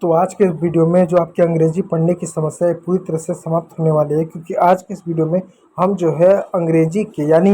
तो आज के इस वीडियो में जो आपकी अंग्रेजी पढ़ने की समस्या है पूरी तरह से समाप्त होने वाली है, क्योंकि आज के इस वीडियो में हम जो है अंग्रेजी के यानी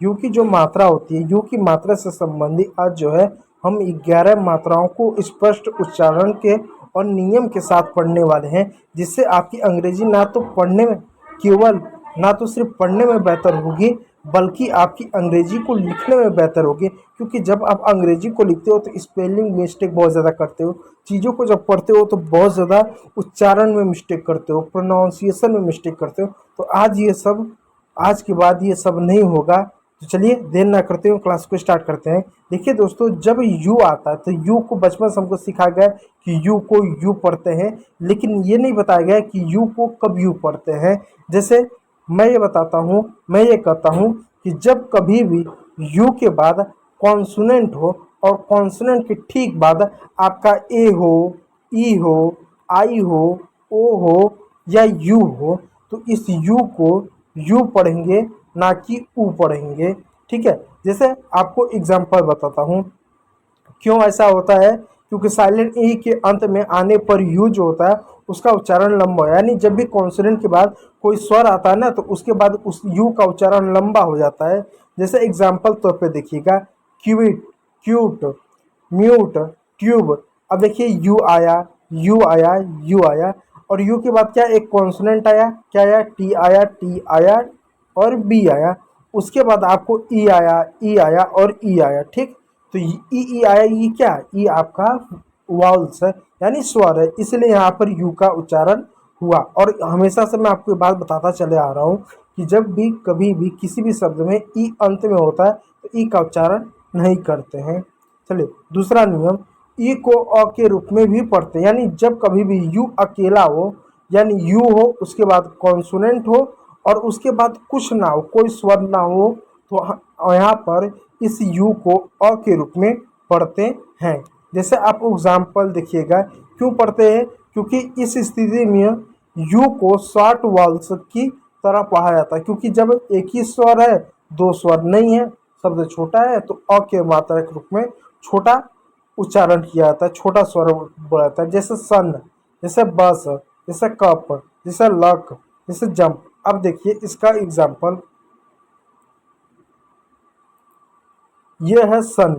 यू की जो मात्रा होती है, यू की मात्रा से संबंधित आज जो है हम 11 मात्राओं को स्पष्ट उच्चारण के और नियम के साथ पढ़ने वाले हैं, जिससे आपकी अंग्रेजी ना तो पढ़ने में केवल ना तो सिर्फ पढ़ने में बेहतर होगी बल्कि आपकी अंग्रेजी को लिखने में बेहतर होगी। क्योंकि जब आप अंग्रेजी को लिखते हो तो स्पेलिंग मिस्टेक बहुत ज़्यादा करते हो, चीज़ों को जब पढ़ते हो तो बहुत ज़्यादा उच्चारण में मिस्टेक करते हो, प्रोनाउंसिएशन में मिस्टेक करते हो। तो आज के बाद ये सब नहीं होगा। तो चलिए देर ना करते हुए क्लास को स्टार्ट करते हैं। देखिए दोस्तों, जब यू आता है तो यू को बचपन से हमको सिखाया गया कि यू को यू पढ़ते हैं, लेकिन ये नहीं बताया गया कि यू को कब यू पढ़ते हैं। जैसे मैं ये बताता हूँ, मैं ये कहता हूँ कि जब कभी भी यू के बाद कॉन्सोनेंट हो और कॉन्सोनेंट के ठीक बाद आपका ए हो, ई हो, आई हो, ओ हो या यू हो, तो इस यू को यू पढ़ेंगे, ना कि ऊ पढ़ेंगे। ठीक है, जैसे आपको एग्जांपल बताता हूँ क्यों ऐसा होता है। क्योंकि साइलेंट ई के अंत में आने पर यू जो होता है उसका उच्चारण लंबा, यानी जब भी कॉन्सोनेंट के बाद कोई स्वर आता है ना तो उसके बाद उस यू का उच्चारण लंबा हो जाता है। जैसे एग्जाम्पल तौर पे देखिएगा, क्यूट, क्यूट, म्यूट, ट्यूब। अब देखिए यू आया, यू आया, यू आया, और यू के बाद क्या एक कॉन्सोनेंट आया, क्या आया, टी आया, टी आया और बी आया। उसके बाद आपको ई आया, ई आया और ई आया। ठीक, तो ई आया, ई क्या, ई आपका वाउल्स है यानी स्वर है, इसलिए यहाँ पर यू का उच्चारण हुआ। और हमेशा से मैं आपको ये बात बताता चले आ रहा हूँ कि जब भी कभी भी किसी भी शब्द में ई अंत में होता है तो ई का उच्चारण नहीं करते हैं। चलिए दूसरा नियम, ई को अ के रूप में भी पढ़ते हैं, यानी जब कभी भी यू अकेला हो, यानी यू हो उसके बाद कॉन्सोनेंट हो और उसके बाद कुछ ना हो, कोई स्वर ना हो, तो यहाँ पर इस यू को अ के रूप में पढ़ते हैं। जैसे आप एग्जाम्पल देखिएगा, क्यों पढ़ते हैं, क्योंकि इस स्थिति में यू को शॉर्ट वॉल्स की तरह पढ़ा जाता है। क्योंकि जब एक ही स्वर है, दो स्वर नहीं है, शब्द छोटा है, तो अ के मात्रा के रूप में छोटा उच्चारण किया जाता है, छोटा स्वर बोला जाता है। जैसे सन, जैसे बस, जैसे कप, जैसे लक, जैसे जंप। अब देखिए इसका एग्जाम्पल, ये है सन।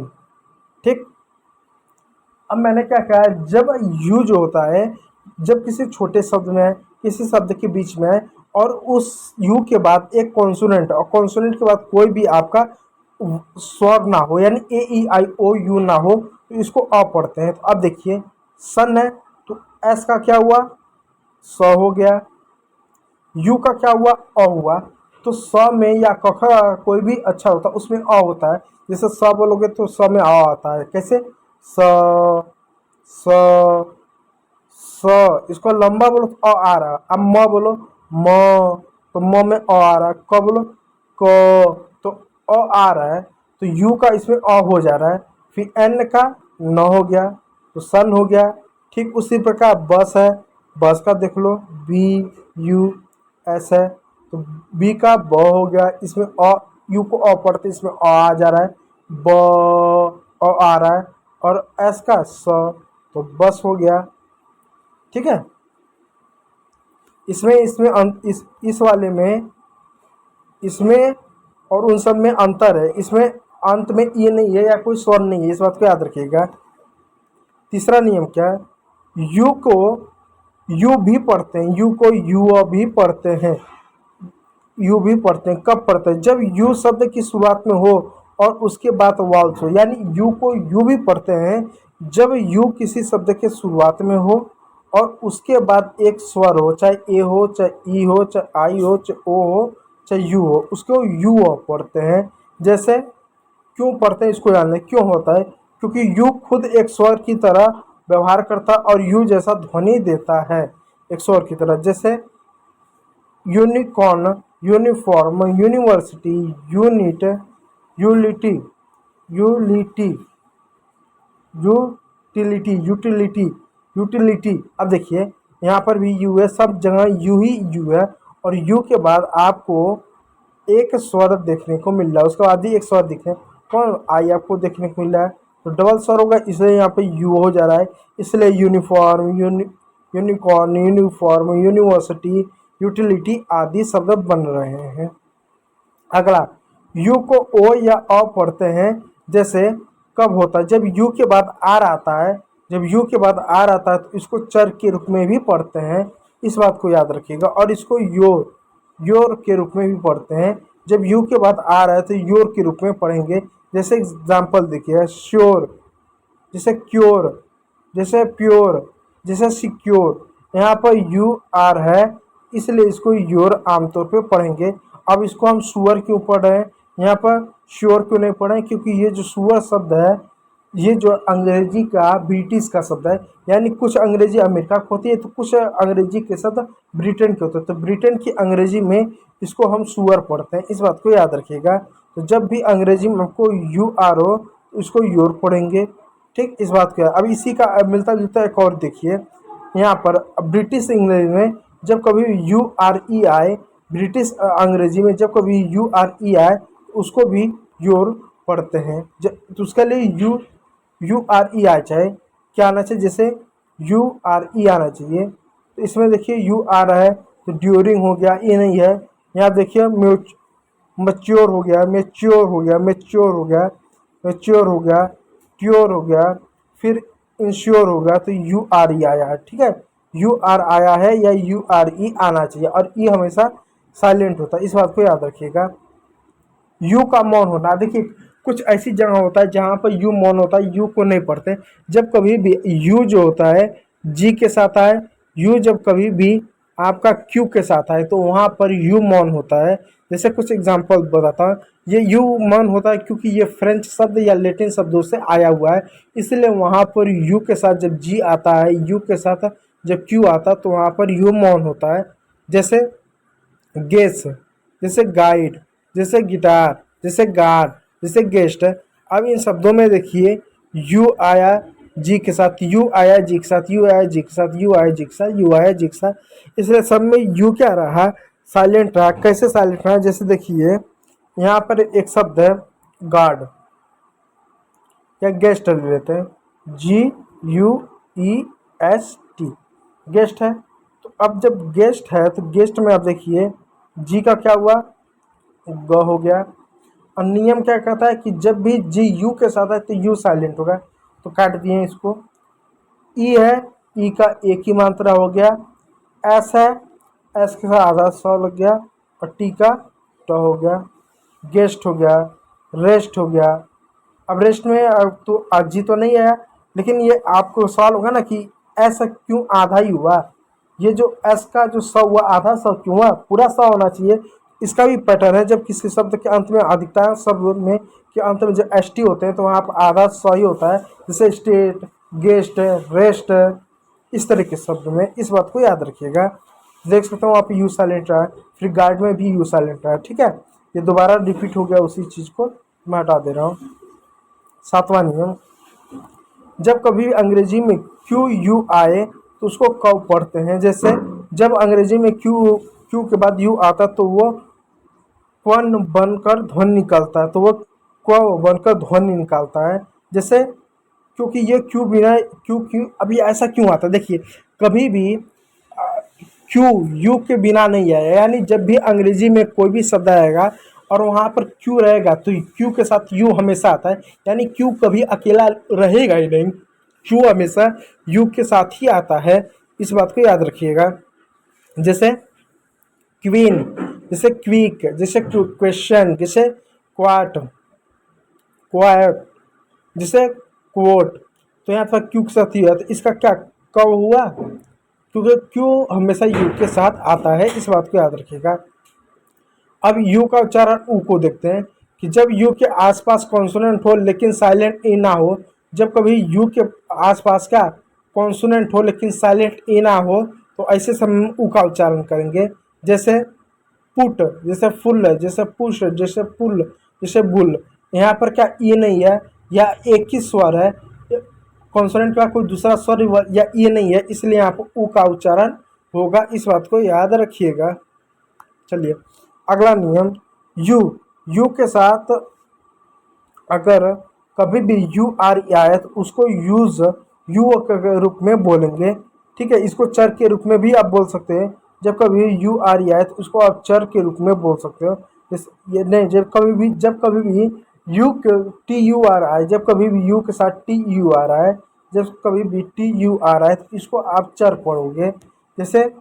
ठीक, अब मैंने क्या कहा है, जब यू जो होता है, जब किसी छोटे शब्द में किसी शब्द के बीच में और उस यू के बाद एक कॉन्सोनेंट और कॉन्सोनेंट के बाद कोई भी आपका स्वर ना हो, यानी ए ई आई ओ यू ना हो, तो इसको अ पढ़ते हैं। तो अब देखिए सन है तो एस का क्या हुआ, स हो गया। यू का क्या हुआ, अ हुआ। तो स में या क ख कोई भी अच्छा होता है उसमें अ होता है। जैसे स बोलोगे तो स में अ आता है, कैसे, स, स, स। इसको लंबा बोलो तो अ आ रहा है। अब म बोलो, म, तो म में अ आ रहा है। क बोलो, क, तो अ आ रहा है, तो यू का इसमें अ हो जा रहा है। फिर एन का न हो गया तो सन हो गया। ठीक उसी प्रकार बस है, बस का देख लो, बी यू एस है, तो बी का ब हो गया, इसमें अ, यू को अ पढ़ते इसमें अ आ जा रहा है, ब अ आ रहा है, और एस का स, तो बस हो गया। ठीक है, इसमें इसमें इस वाले में, इसमें और उन सब में अंतर है। इसमें अंत में ये नहीं है या कोई स्वर नहीं है, इस बात को याद रखिएगा। तीसरा नियम क्या है, यू को यू भी पढ़ते हैं, यू को यू भी पढ़ते हैं, यू भी पढ़ते हैं। कब पढ़ते हैं, जब यू शब्द की शुरुआत में हो और उसके बाद वाल्स हो, यानी यू को यू भी पढ़ते हैं जब यू किसी शब्द के शुरुआत में हो और उसके बाद एक स्वर हो, चाहे ए हो, चाहे ई हो, चाहे आई हो, चाहे ओ हो, चाहे यू हो, उसको यू पढ़ते हैं। जैसे क्यों पढ़ते हैं इसको जानना है, क्यों होता है, क्योंकि यू खुद एक स्वर की तरह व्यवहार करता और यू जैसा ध्वनि देता है एक स्वर की तरह। जैसे unicorn, uniform, university, unit, utility, utility, utility, utility, utility. अब देखिए यहाँ पर भी यू है, सब जगह यू ही यू है, और यू के बाद आपको एक स्वर देखने को मिल रहा है, उसके बाद ही एक स्वर दिखे, कौन आई आपको देखने को मिल रहा है, तो डबल स्वर होगा इसलिए यहाँ पे यू हो जा रहा है, इसलिए uniform, unicorn, uniform, university, utility आदि शब्द बन रहे हैं। अगला, यू को ओ या अ पढ़ते हैं, जैसे कब होता है, जब यू के बाद आर आता है, जब यू के बाद आर आता है तो इसको चर के रूप में भी पढ़ते हैं, इस बात को याद रखिएगा। और इसको योर के रूप में भी पढ़ते हैं, जब यू के बाद आर है तो योर के रूप में पढ़ेंगे। जैसे एग्जाम्पल देखिए, श्योर, जैसे क्योर, जैसे प्योर, जैसे सिक्योर, यहाँ पर यू आर है इसलिए इसको योर आमतौर पे पढ़ेंगे। अब इसको हम सुअर क्यों पढ़ रहे हैं, यहाँ पर श्योर क्यों नहीं पढ़े, क्योंकि ये जो सुअर शब्द है ये जो अंग्रेजी का ब्रिटिश का शब्द है, यानी कुछ अंग्रेजी अमेरिका की होती है तो कुछ अंग्रेजी के शब्द ब्रिटेन के होते हैं, तो ब्रिटेन की अंग्रेजी में इसको हम सुअर पढ़ते हैं, इस बात को याद रखिएगा। तो जब भी अंग्रेजी में हमको यू आर हो तो इसको योर पढ़ेंगे, ठीक, इस बात को। अब इसी का मिलता जुलता एक और देखिए, यहाँ पर ब्रिटिश अंग्रेजी में जब कभी यू आर ई आए, ब्रिटिश अंग्रेजी में जब कभी यू आर ई आए तो उसको भी योर पढ़ते हैं। तो उसके लिए यू आर ई आ चाहे क्या आना चाहिए, जैसे यू आर ई आना चाहिए। तो इसमें देखिए यू आ रहा है तो ड्यूरिंग हो गया, ये नहीं है। यहाँ देखिए मैच्योर हो गया, मैच्योर हो गया, मैच्योर हो गया, मैच्योर हो गया, ट्योर हो गया, फिर इंश्योर हो गया, तो यू आर ई आया है, ठीक है। यू आर आया है या यू आर ई आना चाहिए, और ई हमेशा साइलेंट होता है, इस बात को याद रखिएगा। यू का मौन होना, देखिए कुछ ऐसी जगह होता है जहाँ पर यू मौन होता है, यू को नहीं पढ़ते। जब कभी भी यू जो होता है जी के साथ आए, यू जब कभी भी आपका क्यू के साथ आए तो वहाँ पर यू मौन होता है। जैसे कुछ एग्जांपल बताता हूँ, ये यू मौन होता है क्योंकि ये फ्रेंच शब्द या लैटिन शब्दों से आया हुआ है, इसलिए वहाँ पर यू के साथ जब जी आता है, यू के साथ जब क्यू आता है तो वहाँ पर यू मौन होता है। जैसे गेस, जैसे गाइड, जैसे गिटार, जैसे गार्ड, जैसे गेस्ट। अब इन शब्दों में देखिए यू आया जी के साथ, यू आया जी के साथ, यू आया जी के साथ, यू आया जी के साथ, यू आया जी के साथ, इसलिए सब में यू क्या रहा, साइलेंट रहा। कैसे साइलेंट रहा, जैसे देखिए यहाँ पर एक शब्द है गार्ड या गेस्ट ले लेते हैं, G U E S T, guest है। तो अब जब गेस्ट है तो गेस्ट में आप देखिए जी का क्या हुआ, ग हो गया। और नियम क्या कहता है कि जब भी जी यू के साथ है तो यू साइलेंट होगा, तो काट दिए इसको। ई है, ई का एक ही मात्रा हो गया। एस है, एस के साथ आधा सौ लग गया, और टी का ट हो गया। गेस्ट हो गया, रेस्ट हो गया। अब रेस्ट में अब तो आज जी तो नहीं आया, लेकिन ये आपको सवाल होगा ना कि ऐसा क्यों आधा ही हुआ, ये जो एस का जो स हुआ आधा स क्यों हुआ, पूरा स होना चाहिए। इसका भी पैटर्न है, जब किसी शब्द के अंत में अधिकतर शब्द में के अंत में जो एस टी होते हैं तो वहाँ पर आधा स ही होता है, जैसे स्टेट, गेस्ट, रेस्ट, इस तरह के शब्द में, इस बात को याद रखिएगा। देख सकते हो वहाँ पे यू साइलेंट रहा है, फिर गार्ड में भी यू साइलेंट रहा है, ठीक है। ये दोबारा रिपीट हो गया, उसी चीज़ को मैं हटा दे रहा हूँ। सातवां नियम, जब कभी अंग्रेजी में क्यू यू आए तो उसको कब पढ़ते हैं। जैसे जब अंग्रेजी में क्यू के बाद यू आता तो वो क्वन बनकर ध्वनि निकलता है, तो वो क्व बनकर ध्वनि निकालता है। जैसे क्योंकि ये क्यू बिना क्यू अभी ऐसा क्यों आता है, देखिए कभी भी क्यू यू के बिना नहीं आएगा, यानी जब भी अंग्रेजी में कोई भी शब्द आएगा और वहाँ पर क्यू रहेगा तो क्यू के साथ यू हमेशा आता है, यानी क्यू कभी अकेला रहेगा ही नहीं, क्यू हमेशा यू के साथ ही आता है, इस बात को याद रखिएगा। जैसे क्वीन, जैसे क्विक, जैसे क्वेश्चन, जैसे क्वाट, क्वाट, जैसे कोट, तो यहाँ पर क्यू के साथ ही हुआ, तो इसका क्या कब हुआ, क्योंकि क्यू हमेशा यू के साथ आता है, इस बात को याद रखिएगा। अब यू का उच्चारण ऊ को देखते हैं कि जब यू के आसपास कॉन्सोनेंट हो लेकिन साइलेंट ई ना हो, जब कभी यू के आसपास का कॉन्सोनेंट हो लेकिन साइलेंट ई ना हो तो ऐसे समय ऊ का उच्चारण करेंगे। जैसे पुट, जैसे फुल, जैसे पुश, जैसे पुल, जैसे बुल। यहाँ पर क्या ई नहीं है या एक ही स्वर है, कॉन्सोनेंट का कोई दूसरा स्वर या ई नहीं है, इसलिए यहाँ पर ऊ का उच्चारण होगा, इस बात को याद रखिएगा। चलिए अगला नियम, यू के साथ अगर कभी भी यू आर आए तो उसको यूज यू के रूप में बोलेंगे। ठीक है, इसको चर के रूप में भी आप बोल सकते हैं। जब कभी यू आर आए तो उसको आप चर के रूप में बोल सकते हो। ये नहीं, जब कभी भी यू टी यू आर आए, जब कभी भी यू के साथ टी यू आर आए, जब कभी भी टी यू आर आए तो इसको आप चर पढ़ोगे। जैसे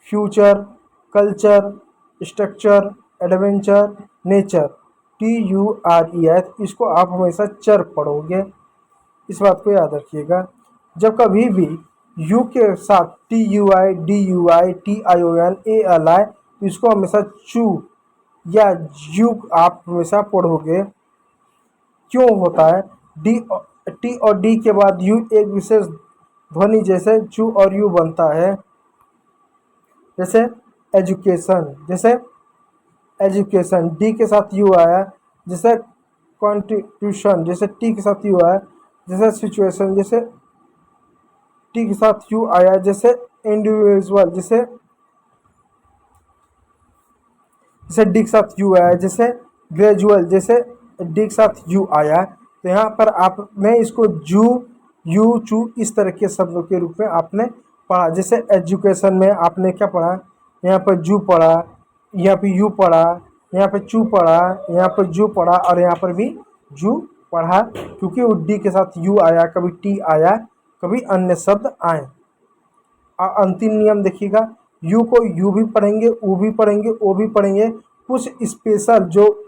future, culture, structure, adventure, nature, T U R E आए तो इसको आप हमेशा चर पढ़ोगे। इस बात को याद रखिएगा। जब कभी भी यू के साथ T U I, D U I, T I O N, A L I तो इसको हमेशा चू या यू आप हमेशा पढ़ोगे। क्यों होता है? डी टी और डी के बाद यू एक विशेष ध्वनि जैसे चू और यू बनता है। जैसे एजुकेशन, डी के साथ यू आया। जैसे कॉन्स्टिट्यूशन, जैसे टी के साथ यू आया। जैसे सिचुएशन, जैसे टी के साथ यू आया। जैसे इंडिविजुअल, जैसे डी के साथ यू आया। जैसे ग्रेजुअल, जैसे डी के साथ यू आया। तो यहाँ पर आपने इसको यू चू इस तरह के शब्दों के रूप में आपने पढ़ा। जैसे एजुकेशन में आपने क्या पढ़ा? यहाँ पर जू पढ़ा, यहाँ पे यू पढ़ा, यहाँ पे चू पढ़ा, यहाँ पर जू पढ़ा और यहाँ पर भी जू पढ़ा, क्योंकि वो डी के साथ यू आया, कभी टी आया, कभी अन्य शब्द आए। अंतिम नियम देखिएगा, यू को यू भी पढ़ेंगे, ऊ भी पढ़ेंगे, ओ भी पढ़ेंगे। कुछ स्पेशल जो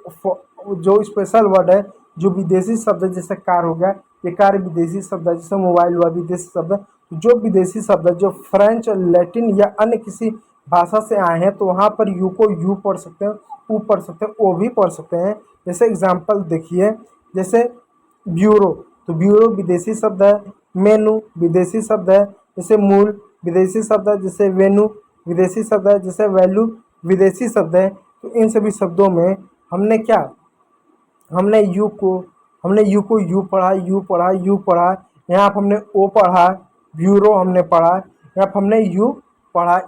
स्पेशल वर्ड है, जो विदेशी शब्द है, जैसे कार हो गया, ये कार विदेशी शब्द है। जैसे मोबाइल हुआ विदेशी शब्द है। जो विदेशी शब्द है, जो फ्रेंच, लैटिन या अन्य किसी भाषा से आए हैं, तो वहाँ पर यू को यू पढ़ सकते हैं, ऊ पढ़ सकते हैं, ओ भी पढ़ सकते हैं। जैसे एग्जाम्पल देखिए, जैसे ब्यूरो, तो ब्यूरो विदेशी शब्द है। मेनू विदेशी शब्द है। जैसे मूल विदेशी शब्द है। जैसे वेन्यू विदेशी शब्द है। जैसे वैल्यू विदेशी शब्द है। तो इन सभी शब्दों में हमने यू को यू पढ़ा, यू पढ़ा। यहाँ पर हमने ओ पढ़ा, ब्यूरो हमने पढ़ा, यहाँ पर हमने यू पढ़ा।